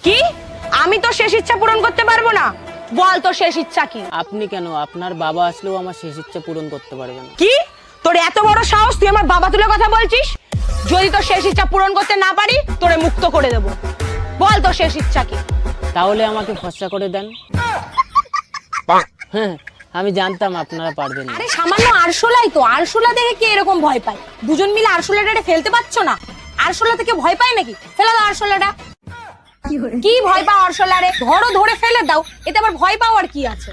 কি? আমি তো শেষ ইচ্ছা পূরণ করতে পারবো না। বল তোর শেষ ইচ্ছা কি? আপনি কেন, আপনার বাবা আসলেও আমার শেষ ইচ্ছা পূরণ করতে পারবে না। কি? তোর এত বড় সাহস, তুই আমার বাবা তুলে কথা বলছিস? যদি তোর শেষ ইচ্ছা পূরণ করতে না পারি, তোরে মুক্ত করে দেব। বল তোর শেষ ইচ্ছা কি? তাহলে আমাকে ফর্সা করে দেন। হ্যাঁ, আমি জানতাম আপনারা পারবেন না। আরে সামান্য আরশোলাই তো, আরশোলা দেখে কে এরকম ভয় পায়? দুজন মিলে আরশোলাটারে ফেলতে পারছো না? আরশোলা থেকে ভয় পায় নাকি? ফেলে দাও আরশোলাটা। কি ভয় পাও আরশোলারে? ধরো, ধরে ফেলে দাও, এতে আবার ভয় পাওয়ার কি আছে?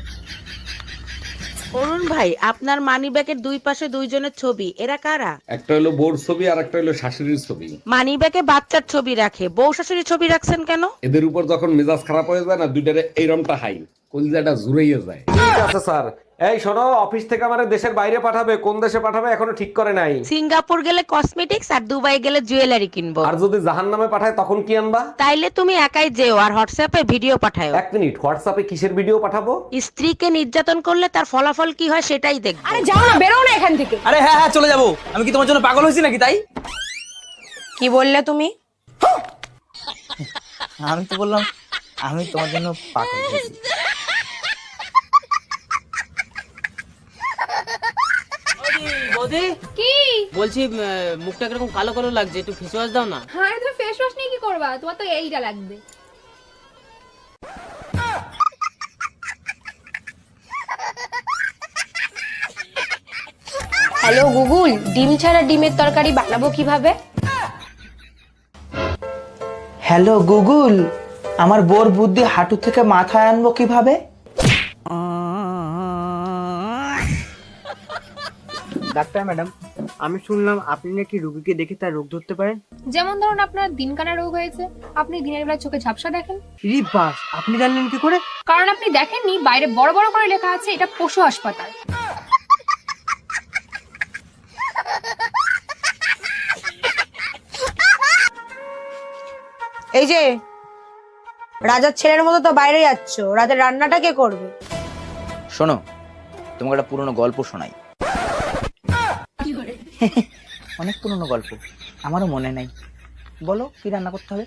অরুণ ভাই, আপনার মানিব্যাগের দুই পাশে দুইজনের ছবি, এরা কারা? একটা হলো বউর ছবি আর একটা হলো শাশুড়ির ছবি। মানিব্যাগে বাচ্চার ছবি রাখে, বউ শাশুড়ির ছবি রাখছেন কেন? এদের উপর যখন মেজাজ খারাপ হয়ে যায় না, দুইটারে এইরমটা হাই কলিজাটা জুড়াইয়া যায়। ঠিক আছে স্যার। এই শোনো, অফিস থেকে আমারে দেশের বাইরে পাঠাবে, কোন দেশে পাঠাবে এখনো ঠিক করে নাই। সিঙ্গাপুর গেলে কসমেটিক্স আর দুবাই গেলে জুয়েলারি কিনবো। আর যদি জাহান্নামে পাঠায় তখন কি আনবা? তাইলে তুমি একাই যেও আর হোয়াটসঅ্যাপে ভিডিও পাঠাও। এক মিনিট, হোয়াটসঅ্যাপে কিসের ভিডিও পাঠাবো? স্ত্রীকে নির্যাতন করলে তার ফলাফল কি হয় সেটাই দেখবো। আরে যাও না, বেরো না এখান থেকে। আরে হ্যাঁ হ্যাঁ, চলে যাবো। আমি কি তোমার জন্য পাগল হয়েছি নাকি তাই? কি বললে তুমি? আমি তো বললাম আমি তোমার জন্য পাগল হয়েছি। বৌদি, কি? বলছি মুখটা কিরকম কালো কালো লাগছে, একটু ফেস ওয়াশ দাও না। হ্যাঁ, তুমি ফেস ওয়াশ নিয়ে কি করবা? তোমার তো এইটা লাগবে। হ্যালো গুগল, ডিম ছাড়া ডিমের তরকারি বানাবো কিভাবে? হ্যালো গুগল, আমার বোর বুদ্ধি হাঁটু থেকে মাথায় আনবো কিভাবে? ডাক্তার ম্যাডাম, আমি শুনলাম আপনি নাকি রোগীকে দেখে তার রোগ ধরতে পারেন। যেমন ধরুন আপনার দিনকানা রোগ হয়েছে, আপনি দিনের বেলা চোখে ঝাপসা দেখেন। রি বাস, আপনি জানলেন কি করে? কারণ আপনি দেখেননি, বাইরে বড় বড় করে লেখা আছে এটা পশু হাসপাতাল। এই যে রাজার ছেলের মতো তো বাইরে যাচ্ছ, রাতের রান্নাটা কে করবে? শোনো, তোমাকে একটা পুরনো গল্প শোনাই। অনেক পুরনো গল্প, আমারও মনে নাই। বলো কি রান্না করতে হবে?